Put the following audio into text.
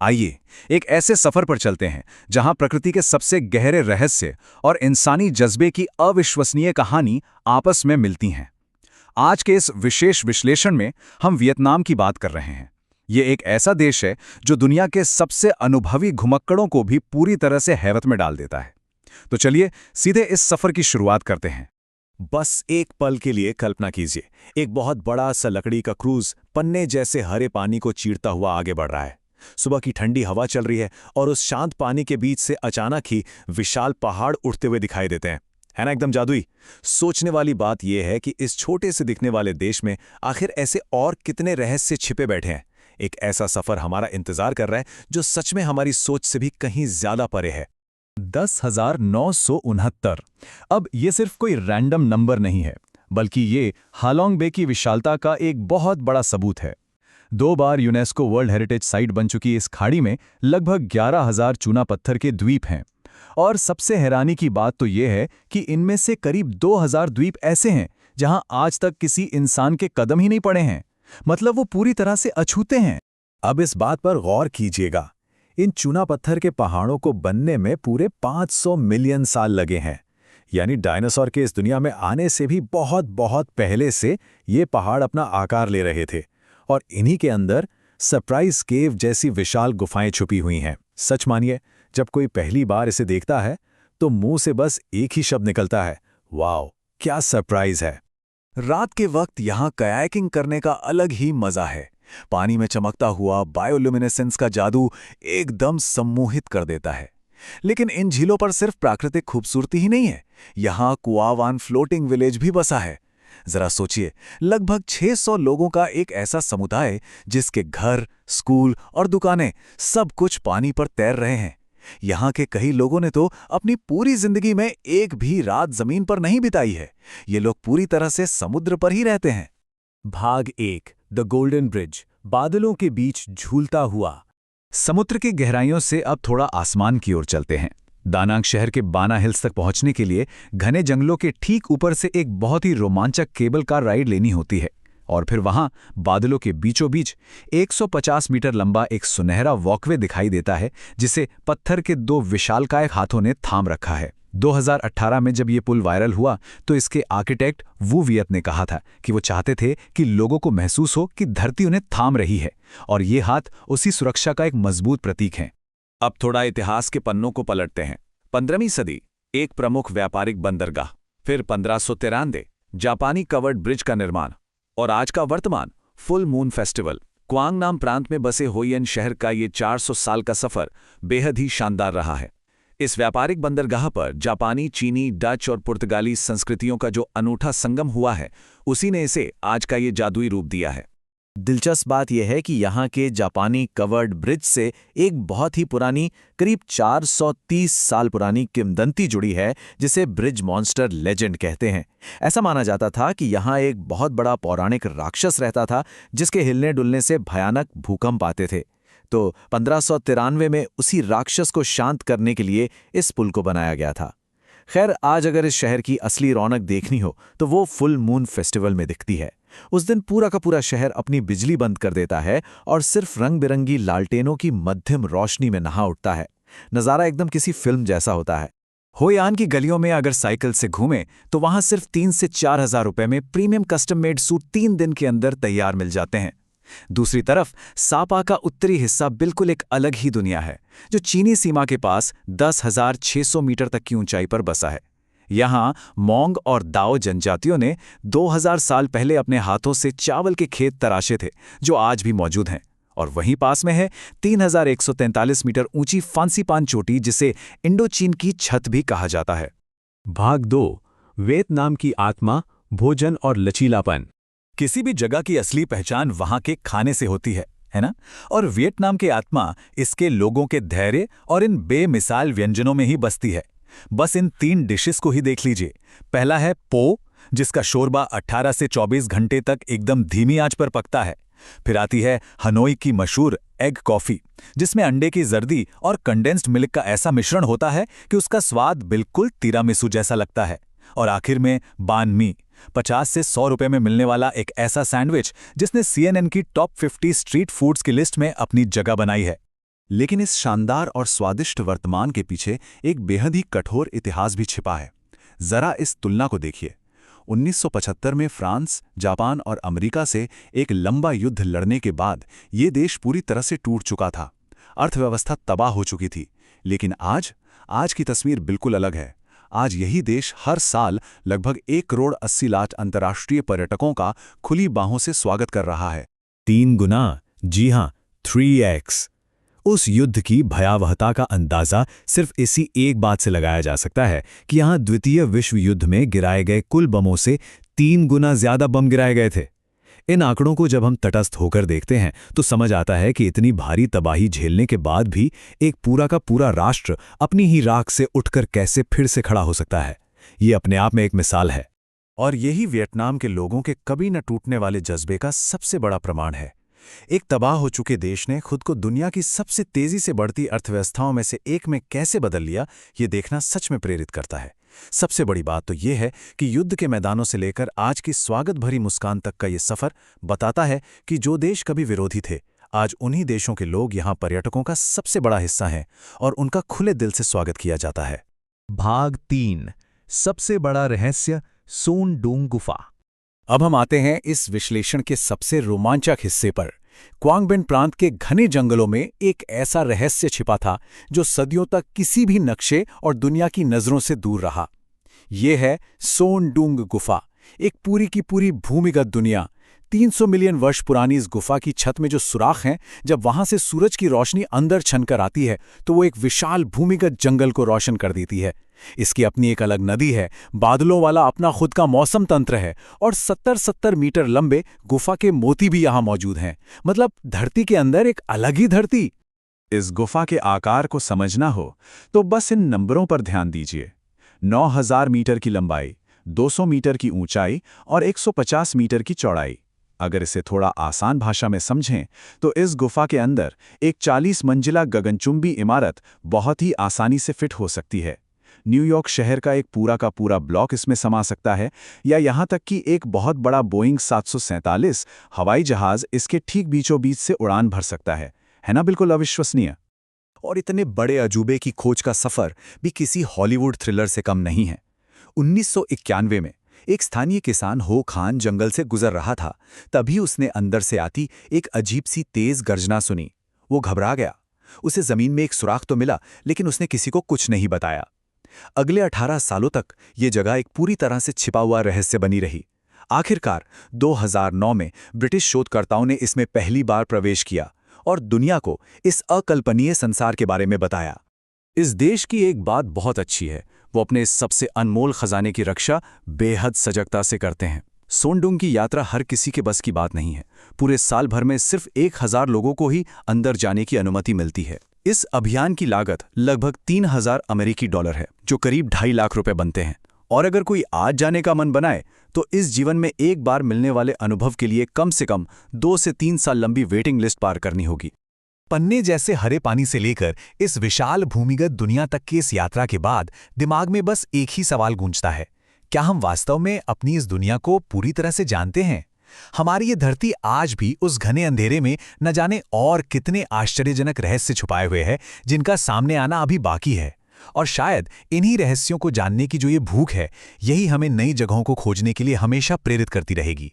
आइए एक ऐसे सफर पर चलते हैं जहां प्रकृति के सबसे गहरे रहस्य और इंसानी जज्बे की अविश्वसनीय कहानी आपस में मिलती हैं। आज के इस विशेष विश्लेषण में हम वियतनाम की बात कर रहे हैं। ये एक ऐसा देश है जो दुनिया के सबसे अनुभवी घुमक्कड़ों को भी पूरी तरह से हैरत में डाल देता है। तो चलिए सीधे इस सफर की शुरुआत करते हैं। बस एक पल के लिए कल्पना कीजिए, एक बहुत बड़ा सा लकड़ी का क्रूज पन्ने जैसे हरे पानी को चीरता हुआ आगे बढ़ रहा है। सुबह की ठंडी हवा चल रही है और उस शांत पानी के बीच से अचानक ही विशाल पहाड़ उठते हुए दिखाई देते हैं। है ना, एकदम जादुई। सोचने वाली बात यह है कि इस छोटे से दिखने वाले देश में आखिर ऐसे और कितने रहस्य छिपे बैठे हैं। एक ऐसा सफर हमारा इंतजार कर रहा है जो सच में हमारी सोच से भी कहीं ज्यादा परे है। 10,969। अब ये सिर्फ कोई रैंडम नंबर नहीं है, बल्कि ये हालोंग बे की विशालता का एक बहुत बड़ा सबूत है। 2 बार यूनेस्को वर्ल्ड हेरिटेज साइट बन चुकी इस खाड़ी में लगभग 11,000 चूना पत्थर के द्वीप हैं। और सबसे हैरानी की बात तो ये है कि इनमें से करीब 2,000 द्वीप ऐसे हैं जहां आज तक किसी इंसान के कदम ही नहीं पड़े हैं। मतलब वो पूरी तरह से अछूते हैं। अब इस बात पर गौर कीजिएगा, इन चूना पत्थर के पहाड़ों को बनने में पूरे 500 मिलियन साल लगे हैं। यानी डायनासोर के इस दुनिया में आने से भी बहुत बहुत पहले से ये पहाड़ अपना आकार ले रहे थे। और इन्हीं के अंदर सरप्राइज केव जैसी विशाल गुफाएं छुपी हुई हैं। सच मानिए, जब कोई पहली बार इसे देखता है तो मुंह से बस एक ही शब्द निकलता है, वाओ, क्या सरप्राइज है। रात के वक्त यहाँ कयाकिंग करने का अलग ही मजा है। पानी में चमकता हुआ बायोल्यूमिनेसेंस का जादू एकदम सम्मोहित कर देता है। लेकिन इन झीलों पर सिर्फ प्राकृतिक खूबसूरती ही नहीं है, यहाँ कुआवान फ्लोटिंग विलेज भी बसा है। जरा सोचिए, लगभग 600 लोगों का एक ऐसा समुदाय जिसके घर, स्कूल और दुकानें सब कुछ पानी पर तैर रहे हैं। यहाँ के कई लोगों ने तो अपनी पूरी जिंदगी में एक भी रात जमीन पर नहीं बिताई है। ये लोग पूरी तरह से समुद्र पर ही रहते हैं। भाग 1, द गोल्डन ब्रिज, बादलों के बीच झूलता हुआ। समुद्र की गहराइयों से अब थोड़ा आसमान की ओर चलते हैं। दानांग शहर के बाना हिल्स तक पहुंचने के लिए घने जंगलों के ठीक ऊपर से एक बहुत ही रोमांचक केबल कार राइड लेनी होती है। और फिर वहां बादलों के बीचों बीच 150 मीटर लंबा एक सुनहरा वॉकवे दिखाई देता है, जिसे पत्थर के 2 विशालकाय हाथों ने थाम रखा है। 2018 में जब ये पुल वायरल हुआ तो इसके आर्किटेक्ट वू वियत ने कहा था कि वो चाहते थे कि लोगों को महसूस हो कि धरती उन्हें थाम रही है, और ये हाथ उसी सुरक्षा का एक मजबूत प्रतीक है। अब थोड़ा इतिहास के पन्नों को पलटते हैं। 15वीं सदी, एक प्रमुख व्यापारिक बंदरगाह। फिर 1593, जापानी कवर्ड ब्रिज का निर्माण। और आज का वर्तमान, फुल मून फेस्टिवल। क्वांग नाम प्रांत में बसे होयन शहर का ये 400 साल का सफर बेहद ही शानदार रहा है। इस व्यापारिक बंदरगाह पर जापानी, चीनी, डच और पुर्तगाली संस्कृतियों का जो अनूठा संगम हुआ है, उसी ने इसे आज का ये जादुई रूप दिया है। दिलचस्प बात यह है कि यहाँ के जापानी कवर्ड ब्रिज से एक बहुत ही पुरानी, करीब 430 साल पुरानी किंवदंती जुड़ी है, जिसे ब्रिज मॉन्स्टर लेजेंड कहते हैं। ऐसा माना जाता था कि यहाँ एक बहुत बड़ा पौराणिक राक्षस रहता था जिसके हिलने डुलने से भयानक भूकंप आते थे। तो 1593 में उसी राक्षस को शांत करने के लिए इस पुल को बनाया गया था। खैर, आज अगर इस शहर की असली रौनक देखनी हो तो वो फुल मून फेस्टिवल में दिखती है। उस दिन पूरा का पूरा शहर अपनी बिजली बंद कर देता है और सिर्फ रंग बिरंगी लालटेनों की मध्यम रोशनी में नहा उठता है। नज़ारा एकदम किसी फिल्म जैसा होता है। होयान की गलियों में अगर साइकिल से घूमें तो वहां सिर्फ 3 से 4 हज़ार रुपए में प्रीमियम कस्टम मेड सूट 3 दिन के अंदर तैयार मिल जाते हैं। दूसरी तरफ सापा का उत्तरी हिस्सा बिल्कुल एक अलग ही दुनिया है, जो चीनी सीमा के पास 10,600 मीटर तक की ऊंचाई पर बसा है। यहाँ मोंग और दाओ जनजातियों ने 2000 साल पहले अपने हाथों से चावल के खेत तराशे थे, जो आज भी मौजूद हैं। और वहीं पास में है 3143 मीटर ऊंची फांसीपान चोटी, जिसे इंडो चीन की छत भी कहा जाता है। भाग 2, वियतनाम की आत्मा, भोजन और लचीलापन। किसी भी जगह की असली पहचान वहां के खाने से होती है ना? और वियतनाम की आत्मा इसके लोगों के धैर्य और इन बेमिसाल व्यंजनों में ही बसती है। बस इन 3 डिशेस को ही देख लीजिए। पहला है पो, जिसका शोरबा 18 से 24 घंटे तक एकदम धीमी आंच पर पकता है। फिर आती है हनोई की मशहूर एग कॉफी, जिसमें अंडे की जर्दी और कंडेंस्ड मिल्क का ऐसा मिश्रण होता है कि उसका स्वाद बिल्कुल तिरामिसू जैसा लगता है। और आखिर में बान मी, 50 से 100 रुपए में मिलने वाला एक ऐसा सैंडविच जिसने CNN की टॉप 50 स्ट्रीट फूड्स की लिस्ट में अपनी जगह बनाई है। लेकिन इस शानदार और स्वादिष्ट वर्तमान के पीछे एक बेहद ही कठोर इतिहास भी छिपा है। जरा इस तुलना को देखिए। 1975 में फ्रांस, जापान और अमेरिका से एक लंबा युद्ध लड़ने के बाद ये देश पूरी तरह से टूट चुका था। अर्थव्यवस्था तबाह हो चुकी थी। लेकिन आज की तस्वीर बिल्कुल अलग है। आज यही देश हर साल लगभग 1,80,00,000 अंतर्राष्ट्रीय पर्यटकों का खुली बाहों से स्वागत कर रहा है। 3 गुना, जी हां, 3x। उस युद्ध की भयावहता का अंदाजा सिर्फ इसी एक बात से लगाया जा सकता है कि यहां द्वितीय विश्व युद्ध में गिराए गए कुल बमों से 3 गुना ज्यादा बम गिराए गए थे। इन आंकड़ों को जब हम तटस्थ होकर देखते हैं तो समझ आता है कि इतनी भारी तबाही झेलने के बाद भी एक पूरा का पूरा राष्ट्र अपनी ही राख से उठकर कैसे फिर से खड़ा हो सकता है। ये अपने आप में एक मिसाल है। और यही वियतनाम के लोगों के कभी न टूटने वाले जज्बे का सबसे बड़ा प्रमाण है। एक तबाह हो चुके देश ने खुद को दुनिया की सबसे तेजी से बढ़ती अर्थव्यवस्थाओं में से एक में कैसे बदल लिया, ये देखना सच में प्रेरित करता है। सबसे बड़ी बात तो ये है कि युद्ध के मैदानों से लेकर आज की स्वागत भरी मुस्कान तक का ये सफर बताता है कि जो देश कभी विरोधी थे, आज उन्हीं देशों के लोग यहाँ पर्यटकों का सबसे बड़ा हिस्सा हैं और उनका खुले दिल से स्वागत किया जाता है। भाग 3, सबसे बड़ा रहस्य, सोन डूंग गुफा। अब हम आते हैं इस विश्लेषण के सबसे रोमांचक हिस्से पर। क्वांग बिन प्रांत के घने जंगलों में एक ऐसा रहस्य छिपा था जो सदियों तक किसी भी नक्शे और दुनिया की नजरों से दूर रहा। ये है सोन डूंग गुफा, एक पूरी की पूरी भूमिगत दुनिया। 300 मिलियन वर्ष पुरानी इस गुफा की छत में जो सुराख हैं, जब वहां से सूरज की रोशनी अंदर छनकर आती है तो वो एक विशाल भूमिगत जंगल को रोशन कर देती है। इसकी अपनी एक अलग नदी है, बादलों वाला अपना खुद का मौसम तंत्र है और 70-70 मीटर लंबे गुफा के मोती भी यहां मौजूद हैं। मतलब धरती के अंदर एक अलग ही धरती। इस गुफा के आकार को समझना हो तो बस इन नंबरों पर ध्यान दीजिए। 9,000 मीटर की लंबाई, 200 मीटर की ऊंचाई और 150 मीटर की चौड़ाई। अगर इसे थोड़ा आसान भाषा में समझें तो इस गुफा के अंदर एक 40 मंजिला गगनचुंबी इमारत बहुत ही आसानी से फिट हो सकती है। न्यूयॉर्क शहर का एक पूरा का पूरा ब्लॉक इसमें समा सकता है, या यहाँ तक कि एक बहुत बड़ा बोइंग 747 हवाई जहाज इसके ठीक बीचों बीच से उड़ान भर सकता है ना? बिल्कुल अविश्वसनीय। और इतने बड़े अजूबे की खोज का सफर भी किसी हॉलीवुड थ्रिलर से कम नहीं है। 1991 में एक स्थानीय किसान हो खान जंगल से गुजर रहा था। तभी उसने अंदर से आती एक अजीब सी तेज गर्जना सुनी। वो घबरा गया। उसे जमीन में एक सुराख तो मिला, लेकिन उसने किसी को कुछ नहीं बताया। अगले 18 सालों तक ये जगह एक पूरी तरह से छिपा हुआ रहस्य बनी रही। आखिरकार 2009 में ब्रिटिश शोधकर्ताओं ने इसमें पहली बार प्रवेश किया और दुनिया को इस अकल्पनीय संसार के बारे में बताया। इस देश की एक बात बहुत अच्छी है, वो अपने इस सबसे अनमोल खजाने की रक्षा बेहद सजगता से करते हैं। सोन डूंग की यात्रा हर किसी के बस की बात नहीं है। पूरे साल भर में सिर्फ 1,000 लोगों को ही अंदर जाने की अनुमति मिलती है। इस अभियान की लागत लगभग 3,000 अमेरिकी डॉलर है, जो करीब 2.5 लाख रुपए बनते हैं। और अगर कोई आज जाने का मन बनाए तो इस जीवन में एक बार मिलने वाले अनुभव के लिए कम से कम 2 से 3 साल लंबी वेटिंग लिस्ट पार करनी होगी। पन्ने जैसे हरे पानी से लेकर इस विशाल भूमिगत दुनिया तक की इस यात्रा के बाद दिमाग में बस एक ही सवाल गूंजता है, क्या हम वास्तव में अपनी इस दुनिया को पूरी तरह से जानते हैं? हमारी ये धरती आज भी उस घने अंधेरे में न जाने और कितने आश्चर्यजनक रहस्य छुपाए हुए हैं, जिनका सामने आना अभी बाकी है। और शायद इन्हीं रहस्यों को जानने की जो ये भूख है, यही हमें नई जगहों को खोजने के लिए हमेशा प्रेरित करती रहेगी।